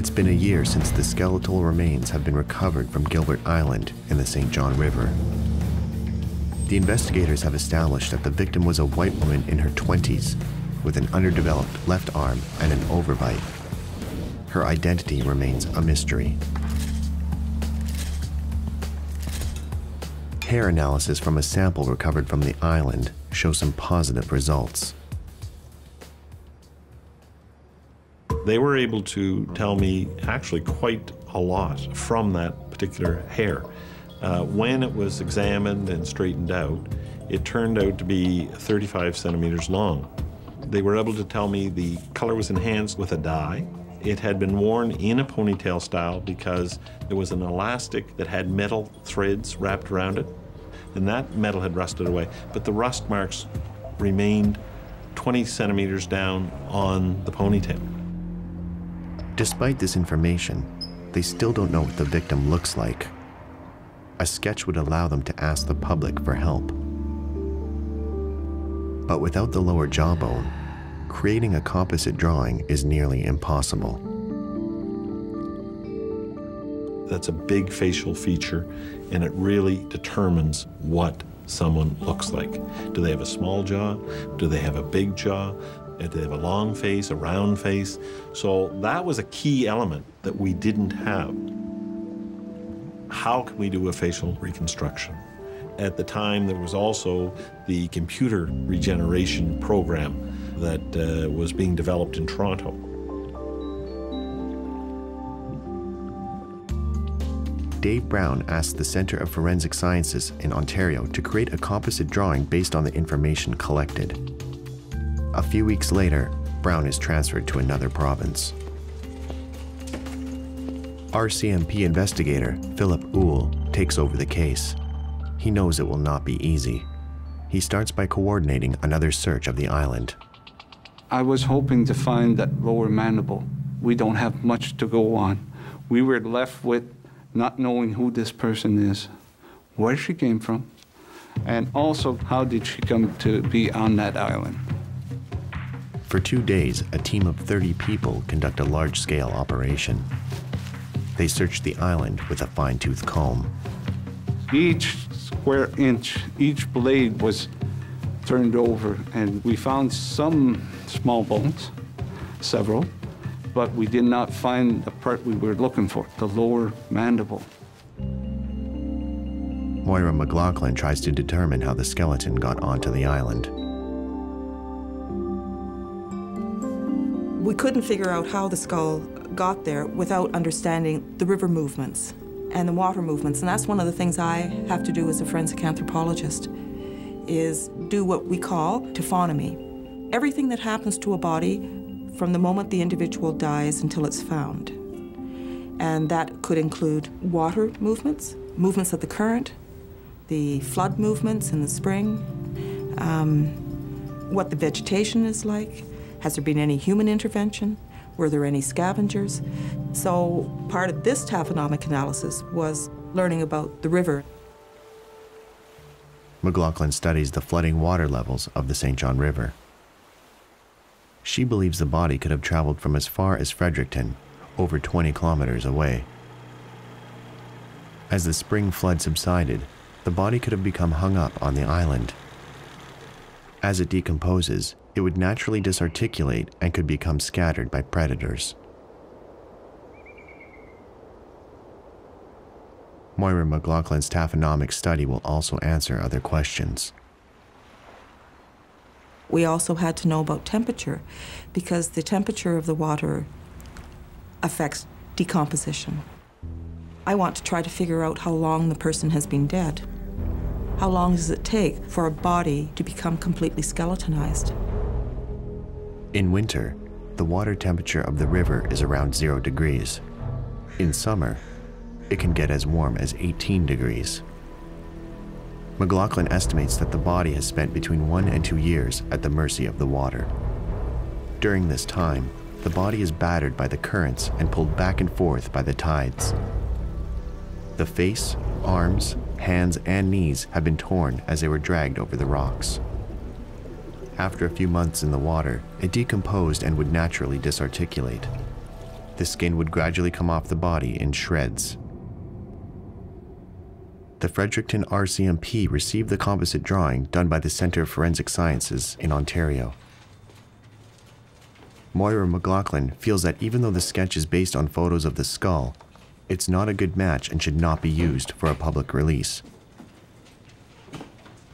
It's been a year since the skeletal remains have been recovered from Gilbert Island in the St. John River. The investigators have established that the victim was a white woman in her 20s with an underdeveloped left arm and an overbite. Her identity remains a mystery. Hair analysis from a sample recovered from the island shows some positive results. They were able to tell me actually quite a lot from that particular hair. When it was examined and straightened out, it turned out to be 35 centimeters long. They were able to tell me the color was enhanced with a dye. It had been worn in a ponytail style because there was an elastic that had metal threads wrapped around it, and that metal had rusted away, but the rust marks remained 20 centimeters down on the ponytail. Despite this information, they still don't know what the victim looks like. A sketch would allow them to ask the public for help. But without the lower jawbone, creating a composite drawing is nearly impossible. That's a big facial feature, and it really determines what someone looks like. Do they have a small jaw? Do they have a big jaw? Do they have a long face, a round face? So that was a key element that we didn't have. How can we do a facial reconstruction? At the time, there was also the computer regeneration program that was being developed in Toronto. Dave Brown asked the Centre of Forensic Sciences in Ontario to create a composite drawing based on the information collected. A few weeks later, Brown is transferred to another province. RCMP investigator Philip Uhl takes over the case. He knows it will not be easy. He starts by coordinating another search of the island. I was hoping to find that lower mandible. We don't have much to go on. We were left with not knowing who this person is, where she came from, and also how did she come to be on that island. For 2 days, a team of 30 people conduct a large-scale operation. They search the island with a fine-tooth comb. Each square inch, each blade was turned over, and we found some small bones, several, but we did not find the part we were looking for, the lower mandible. Moira McLaughlin tries to determine how the skeleton got onto the island. We couldn't figure out how the skull got there without understanding the river movements and the water movements. And that's one of the things I have to do as a forensic anthropologist, is do what we call taphonomy. Everything that happens to a body from the moment the individual dies until it's found. And that could include water movements, movements of the current, the flood movements in the spring, what the vegetation is like. Has there been any human intervention? Were there any scavengers? So part of this taphonomic analysis was learning about the river. McLaughlin studies the flooding water levels of the St. John River. She believes the body could have traveled from as far as Fredericton, over 20 kilometers away. As the spring flood subsided, the body could have become hung up on the island. As it decomposes, it would naturally disarticulate and could become scattered by predators. Moira McLaughlin's taphonomic study will also answer other questions. We also had to know about temperature, because the temperature of the water affects decomposition. I want to try to figure out how long the person has been dead. How long does it take for a body to become completely skeletonized? In winter, the water temperature of the river is around 0 degrees. In summer, it can get as warm as 18 degrees. McLaughlin estimates that the body has spent between 1 and 2 years at the mercy of the water. During this time, the body is battered by the currents and pulled back and forth by the tides. The face, arms, hands, and knees have been torn as they were dragged over the rocks. After a few months in the water, it decomposed and would naturally disarticulate. the skin would gradually come off the body in shreds. The Fredericton RCMP received the composite drawing done by the Centre of Forensic Sciences in Ontario. Moira McLaughlin feels that even though the sketch is based on photos of the skull, it's not a good match and should not be used for a public release.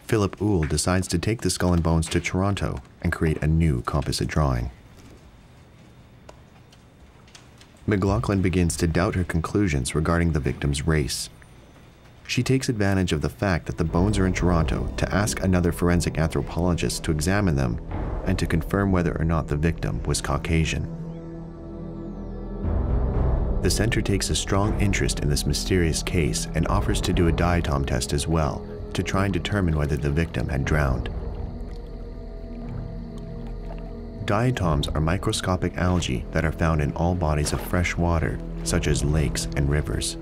Philip Uhl decides to take the skull and bones to Toronto and create a new composite drawing. McLaughlin begins to doubt her conclusions regarding the victim's race. She takes advantage of the fact that the bones are in Toronto to ask another forensic anthropologist to examine them and to confirm whether or not the victim was Caucasian. The center takes a strong interest in this mysterious case and offers to do a diatom test as well to try and determine whether the victim had drowned. Diatoms are microscopic algae that are found in all bodies of fresh water, such as lakes and rivers.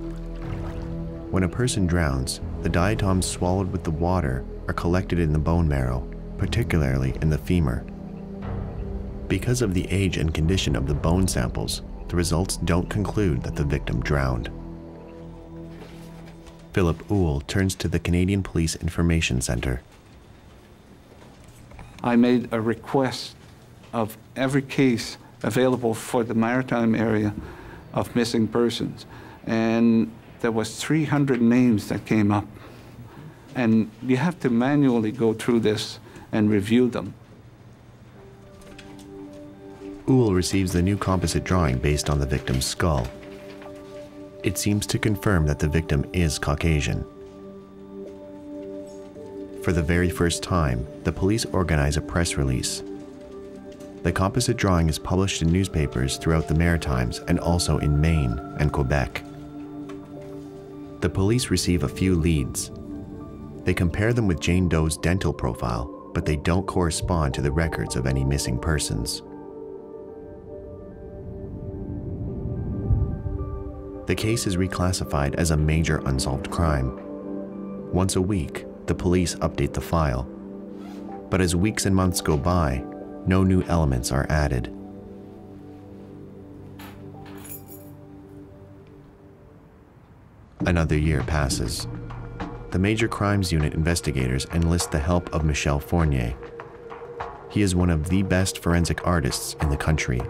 When a person drowns, the diatoms swallowed with the water are collected in the bone marrow, particularly in the femur. Because of the age and condition of the bone samples, the results don't conclude that the victim drowned. Philip Uhl turns to the Canadian Police Information Centre. I made a request of every case available for the maritime area of missing persons, and there was 300 names that came up. And you have to manually go through this and review them. Uhl receives the new composite drawing based on the victim's skull. It seems to confirm that the victim is Caucasian. For the very first time, the police organize a press release. The composite drawing is published in newspapers throughout the Maritimes and also in Maine and Quebec. The police receive a few leads. They compare them with Jane Doe's dental profile, but they don't correspond to the records of any missing persons. The case is reclassified as a major unsolved crime. Once a week, the police update the file. But as weeks and months go by, no new elements are added. Another year passes. The Major Crimes Unit investigators enlist the help of Michel Fournier. He is one of the best forensic artists in the country.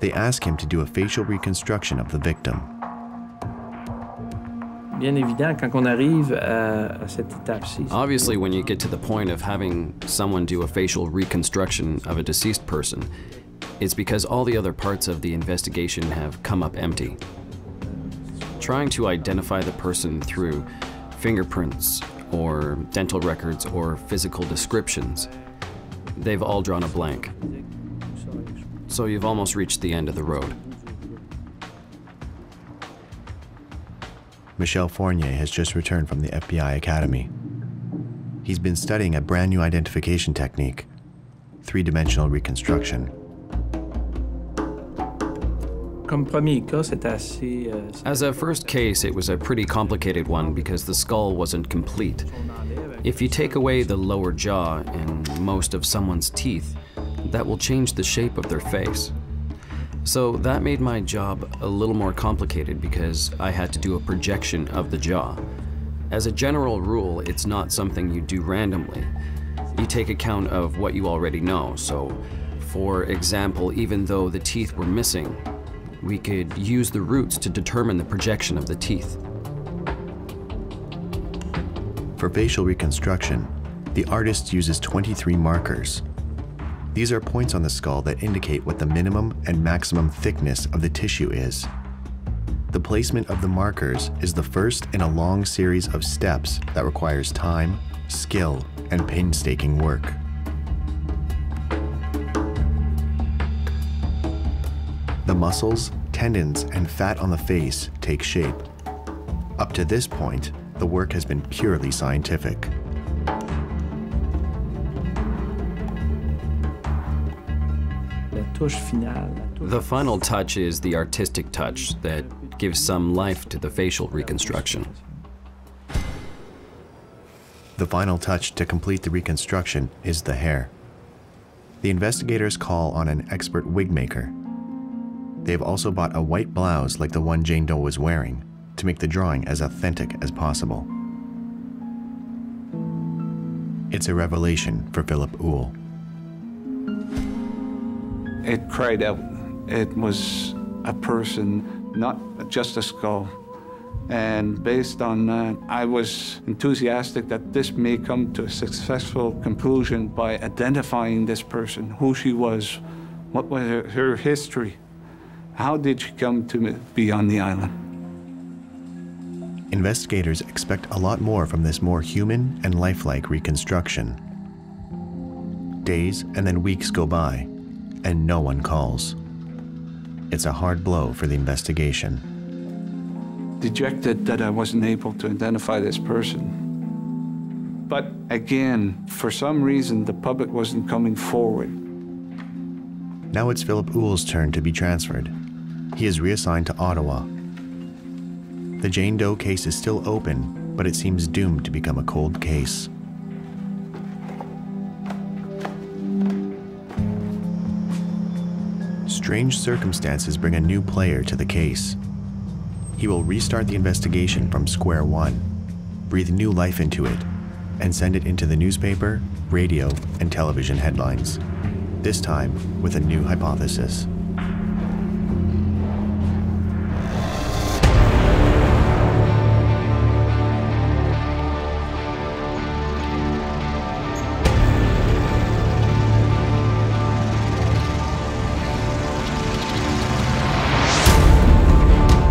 They ask him to do a facial reconstruction of the victim. Obviously, when you get to the point of having someone do a facial reconstruction of a deceased person, it's because all the other parts of the investigation have come up empty. Trying to identify the person through fingerprints or dental records or physical descriptions, they've all drawn a blank. So you've almost reached the end of the road. Michel Fournier has just returned from the FBI Academy. He's been studying a brand new identification technique, three-dimensional reconstruction. As a first case, it was a pretty complicated one because the skull wasn't complete. If you take away the lower jaw and most of someone's teeth, that will change the shape of their face. So that made my job a little more complicated because I had to do a projection of the jaw. As a general rule, it's not something you do randomly. You take account of what you already know. So, for example, even though the teeth were missing, we could use the roots to determine the projection of the teeth. For facial reconstruction, the artist uses 23 markers. These are points on the skull that indicate what the minimum and maximum thickness of the tissue is. The placement of the markers is the first in a long series of steps that requires time, skill, and painstaking work. The muscles, tendons, and fat on the face take shape. Up to this point, the work has been purely scientific. The final touch is the artistic touch that gives some life to the facial reconstruction. The final touch to complete the reconstruction is the hair. The investigators call on an expert wig maker. They have also bought a white blouse like the one Jane Doe was wearing to make the drawing as authentic as possible. It's a revelation for Philip Uhl. It cried out. It was a person, not just a skull. And based on that, I was enthusiastic that this may come to a successful conclusion by identifying this person, who she was, what was her history, how did she come to be on the island. Investigators expect a lot more from this more human and lifelike reconstruction. Days and then weeks go by, and no one calls. It's a hard blow for the investigation. Dejected that I wasn't able to identify this person. But again, for some reason, the public wasn't coming forward. Now it's Philip Uhl's turn to be transferred. He is reassigned to Ottawa. The Jane Doe case is still open, but it seems doomed to become a cold case. Strange circumstances bring a new player to the case. He will restart the investigation from square one, breathe new life into it, and send it into the newspaper, radio, and television headlines, this time with a new hypothesis.